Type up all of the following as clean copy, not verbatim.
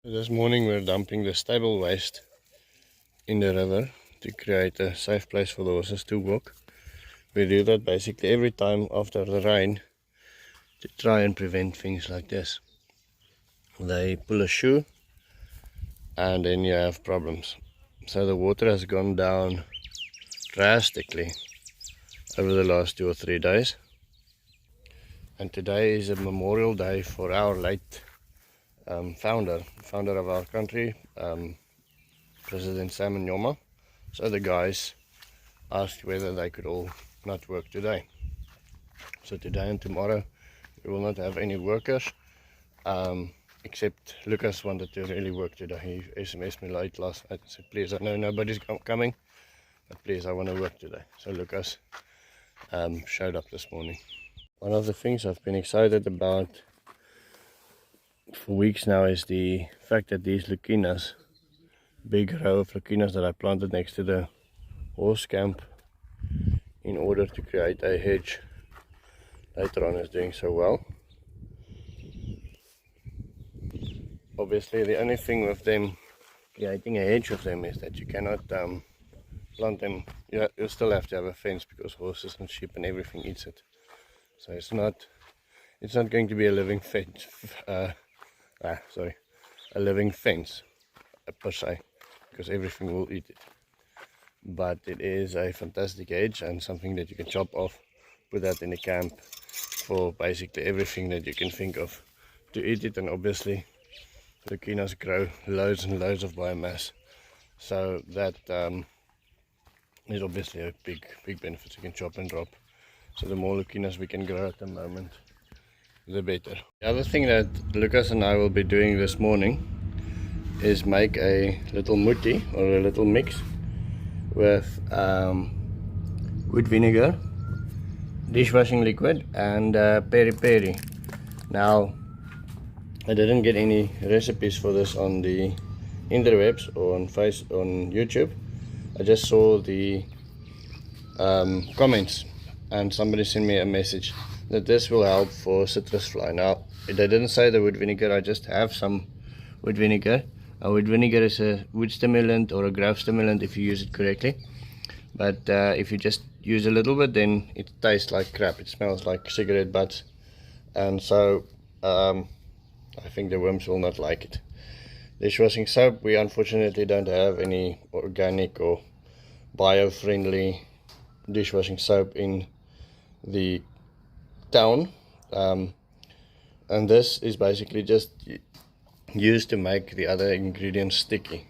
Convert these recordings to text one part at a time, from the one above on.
This morning we're dumping the stable waste in the river to create a safe place for the horses to walk. We do that basically every time after the rain to try and prevent things like this. They pull a shoe and then you have problems. So the water has gone down drastically over the last 2 or 3 days. And today is a memorial day for our late founder of our country, President Dunedainmom. So the guys asked whether they could all not work today. So today and tomorrow we will not have any workers, except Lucas wanted to really work today. He SMS'd me late last night and said, please, I know nobody's coming, but please, I want to work today. So Lucas showed up this morning. One of the things I've been excited about for weeks now is the fact that these leucenas, big row of leucenas that I planted next to the horse camp in order to create a hedge later on, is doing so well. Obviously the only thing with them creating a hedge of them is that you cannot plant them. You still have to have a fence because horses and sheep and everything eats it. So it's not going to be a living fence, a living fence per se, because everything will eat it. But it is a fantastic hedge and something that you can chop off, put that in the camp for basically everything that you can think of to eat it. And obviously leucenas grow loads and loads of biomass, so that is obviously a big benefit. You can chop and drop. So the more leucenas we can grow at the moment, the better. The other thing that Lucas and I will be doing this morning is make a little mutti, or a little mix, with wood vinegar, dishwashing liquid, and peri peri. Now, I didn't get any recipes for this on the interwebs or on YouTube. I just saw the comments, and somebody sent me a message that this will help for citrus fly. Now, they didn't say the wood vinegar, I just have some wood vinegar. Wood vinegar is a wood stimulant or a growth stimulant if you use it correctly. But if you just use a little bit, then it tastes like crap. It smells like cigarette butts. And so I think the worms will not like it. Dishwashing soap, we unfortunately don't have any organic or bio-friendly dishwashing soap in the town, and this is basically just used to make the other ingredients sticky,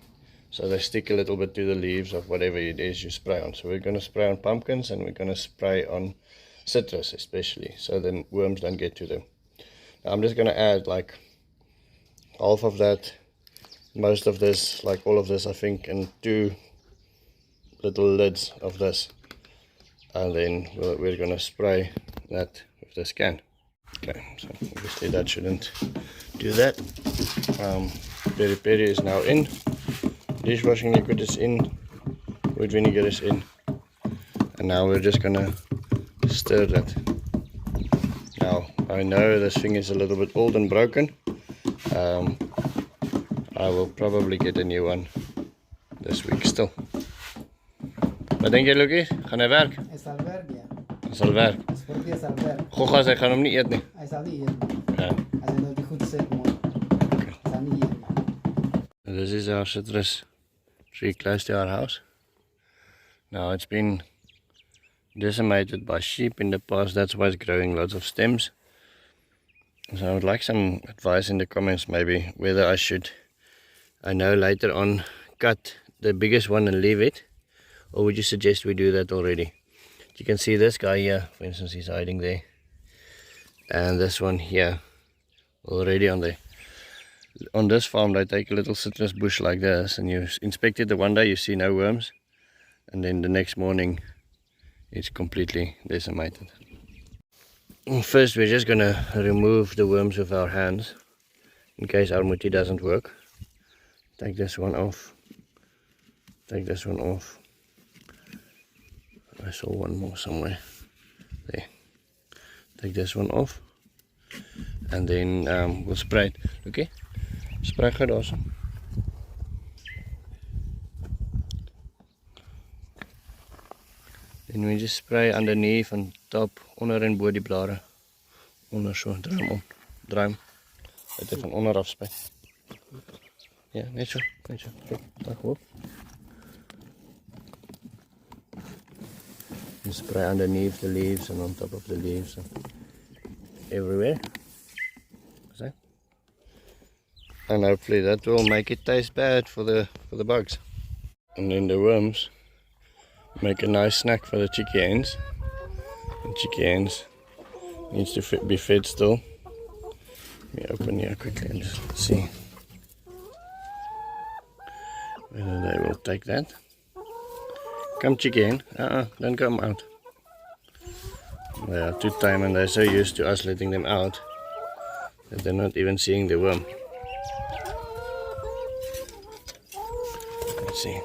so they stick a little bit to the leaves of whatever it is you spray on. So we're going to spray on pumpkins, and we're going to spray on citrus especially, so the worms don't get to them. Now I'm just going to add like half of that, most of this, like all of this I think, and 2 little lids of this, and then we're going to spray that with this can. Okay, so obviously that shouldn't do that. Peri peri is now in, dishwashing liquid is in, wood vinegar is in, and now we're just going to stir that. Now I know this thing is a little bit old and broken. I will probably get a new one this week still. Wat denk jy, Lukie? Gaan hy werk? Hy sal werk, ja. Hy sal werk. Hy sal werk. Goggas, hy gaan hom nie eet nie. Hy sal nie eet nie. Ja. As hy nou die goed sit, man. Hy sal nie eet nie. This is our citrus tree close to our house. Now it's been decimated by sheep in the past, that's why it's growing lots of stems. So I would like some advice in the comments, maybe whether I should, I know later on, cut the biggest one and leave it, or would you suggest we do that already? You can see this guy here, for instance, he's hiding there, and this one here already on there. On this farm they take a little citrus bush like this, and you inspect it the one day, you see no worms, and then the next morning it's completely decimated. First we're just gonna remove the worms with our hands in case our mutti doesn't work. Take this one off, take this one off. I saw one more somewhere there. Take this one off, and then we'll spray it. Okay, Spray gou daarso. Then we just spray underneath on top, onder en bo die blare. Onder so, draai hom om. Draai hom. Dat hy van onder af spray. Ja, net so, net so. Kijk, hoop. And spray underneath the leaves and on top of the leaves and everywhere. So. And hopefully that will make it taste bad for the bugs. And then the worms make a nice snack for the chicky hens. The chicky hens needs to be fed still. Let me open here quickly and just see whether they will take that. Come chicky hen, don't come out. They are too tame and they're so used to us letting them out that they're not even seeing the worm. Let's see.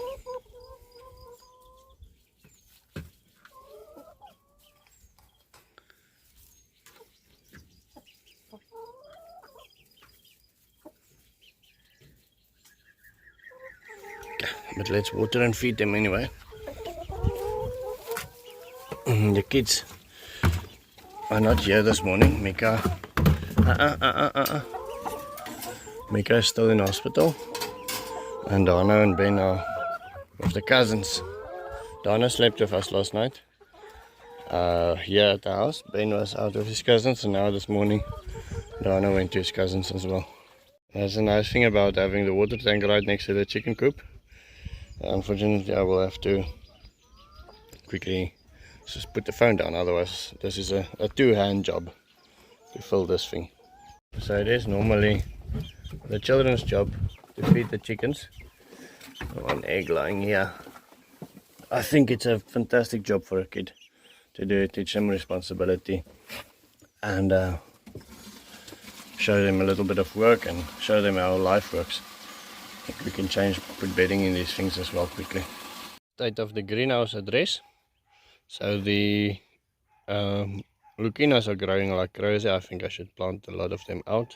But let's water and feed them anyway. The kids are not here this morning. Mika Mika is still in hospital. And Dana and Ben are with the cousins. Dana slept with us last night. Here at the house. Ben was out with his cousins, and now this morning Dana went to his cousins as well. That's a nice thing about having the water tank right next to the chicken coop. Unfortunately, I will have to quickly just put the phone down, otherwise this is a two-hand job to fill this thing. So it is normally the children's job to feed the chickens. One egg lying here. I think it's a fantastic job for a kid to do, teach them responsibility and show them a little bit of work and show them how life works. We can put bedding in these things as well quickly. State of the greenhouse address. So the leucenas are growing like crazy. I think I should plant a lot of them out.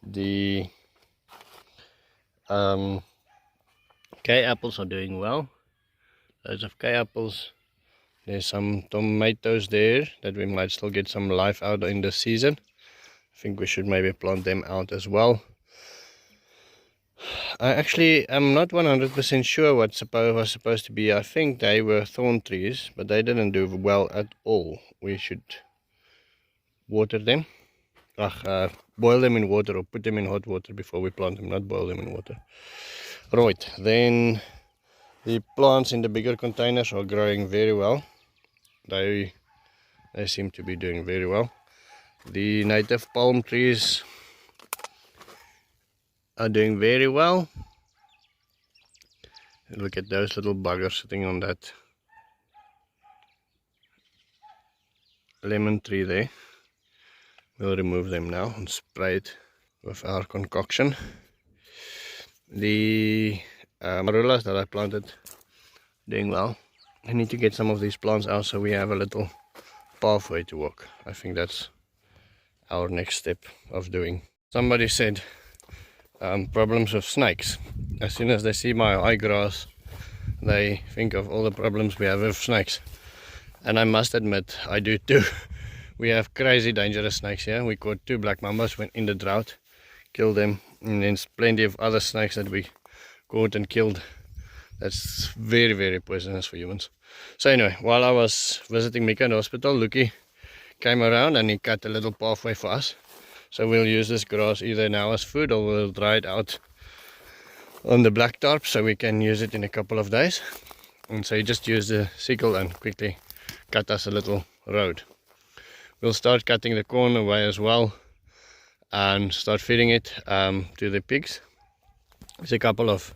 The K apples are doing well. Loads of K apples. There's some tomatoes there that we might still get some life out in the season. I think we should maybe plant them out as well. I actually am not 100% sure what was supposed to be. I think they were thorn trees, but they didn't do well at all. We should water them. Boil them in water or put them in hot water before we plant them, not boil them in water. Right, then the plants in the bigger containers are growing very well. They seem to be doing very well. The native palm trees are doing very well. Look at those little buggers sitting on that lemon tree there. We'll remove them now and spray it with our concoction. The marullas that I planted doing well. I need to get some of these plants out so we have a little pathway to walk. I think that's our next step of doing. Somebody said problems with snakes. As soon as they see my high grass, they think of all the problems we have with snakes. And I must admit, I do too. We have crazy dangerous snakes here. We caught 2 black mambas when in the drought, killed them, and then plenty of other snakes that we caught and killed. That's very, very poisonous for humans. So anyway, while I was visiting Mika in the hospital, Luki came around and he cut a little pathway for us. So we'll use this grass either now as food or we'll dry it out on the black tarp so we can use it in a couple of days. And so you just use the sickle and quickly cut us a little road. We'll start cutting the corn away as well and start feeding it to the pigs. There's a couple of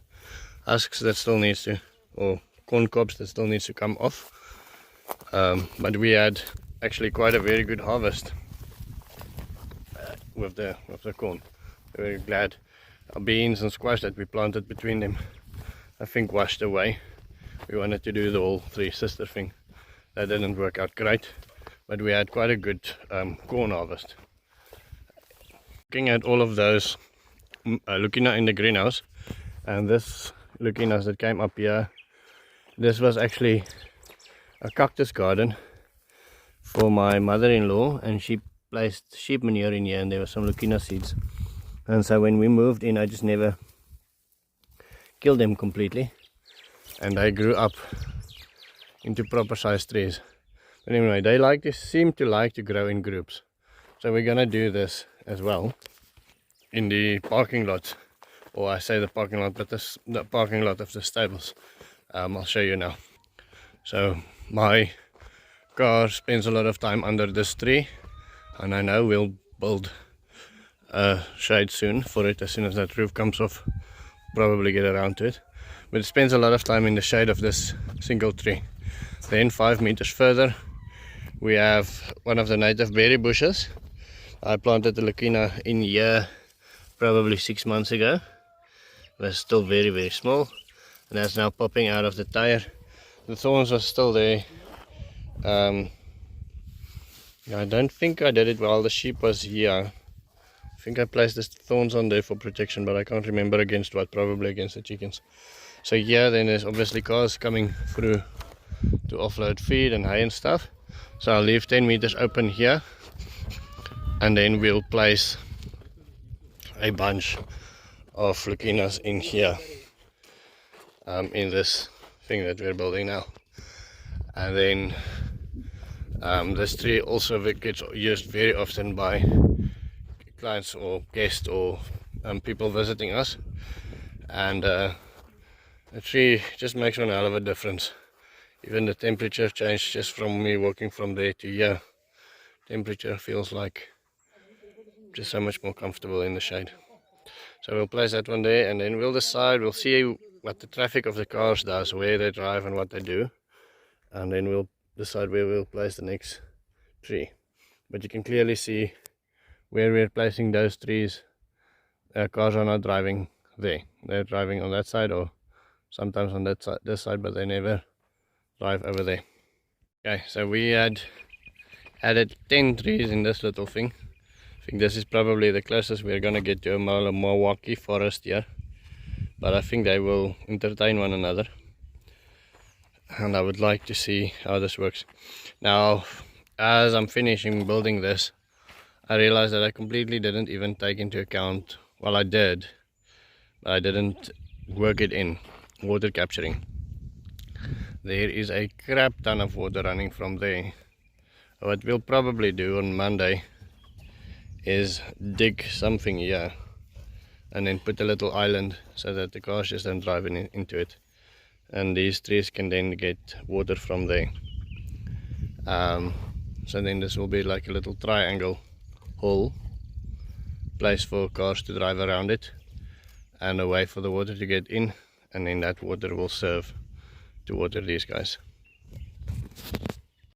husks that still needs to, or corn cobs that still needs to come off. But we had actually quite a very good harvest with the corn. We're very glad. Our beans and squash that we planted between them, I think, washed away. We wanted to do the whole 3 sister thing. That didn't work out great, but we had quite a good corn harvest. Looking at all of those leucena in the greenhouse, and this leucena that came up here, this was actually a cactus garden for my mother-in-law, and she placed sheep manure in here, and there were some leucena seeds. And so when we moved in, I just never killed them completely, and they grew up into proper sized trees. But anyway, they seem to like to grow in groups, so we're gonna do this as well in the parking lot, or I say the parking lot, but the parking lot of the stables. I'll show you now. So my car spends a lot of time under this tree, and I know we'll build a shade soon for it. As soon as that roof comes off, probably get around to it, but it spends a lot of time in the shade of this single tree. Then 5 meters further we have one of the native berry bushes. I planted the leucena in here probably 6 months ago. It was still very small, and that's now popping out of the tire. The thorns are still there. I don't think I did it while the sheep was here. I think I placed the thorns on there for protection, but I can't remember against what, probably against the chickens. So yeah, then there's obviously cars coming through to offload feed and hay and stuff. So I'll leave 10 meters open here, and then we'll place a bunch of leucenas in here, in this thing that we're building now. And then this tree also gets used very often by clients or guests or people visiting us, and the tree just makes one hell of a difference. Even the temperature changed just from me walking from there to here. Temperature feels like just so much more comfortable in the shade. So we'll place that one there, and then we'll decide, we'll see what the traffic of the cars does, where they drive and what they do, and then we'll decide where we'll place the next tree. But you can clearly see where we're placing those trees. Cars are not driving there. They're driving on that side, or sometimes on that side, this side, but they never drive over there. Okay, so we had added 10 trees in this little thing. I think this is probably the closest we're gonna get to a Milwaukee forest here, but I think they will entertain one another, and I would like to see how this works. Now, as I'm finishing building this, I realized that I completely didn't even take into account, well I did, but I didn't work it in, water capturing. There is a crap ton of water running from there. What we'll probably do on Monday is dig something here and then put a little island so that the cars just don't drive into it, and these trees can then get water from there. So then this will be like a little triangle hole, place for cars to drive around it, and a way for the water to get in, and then that water will serve to water these guys.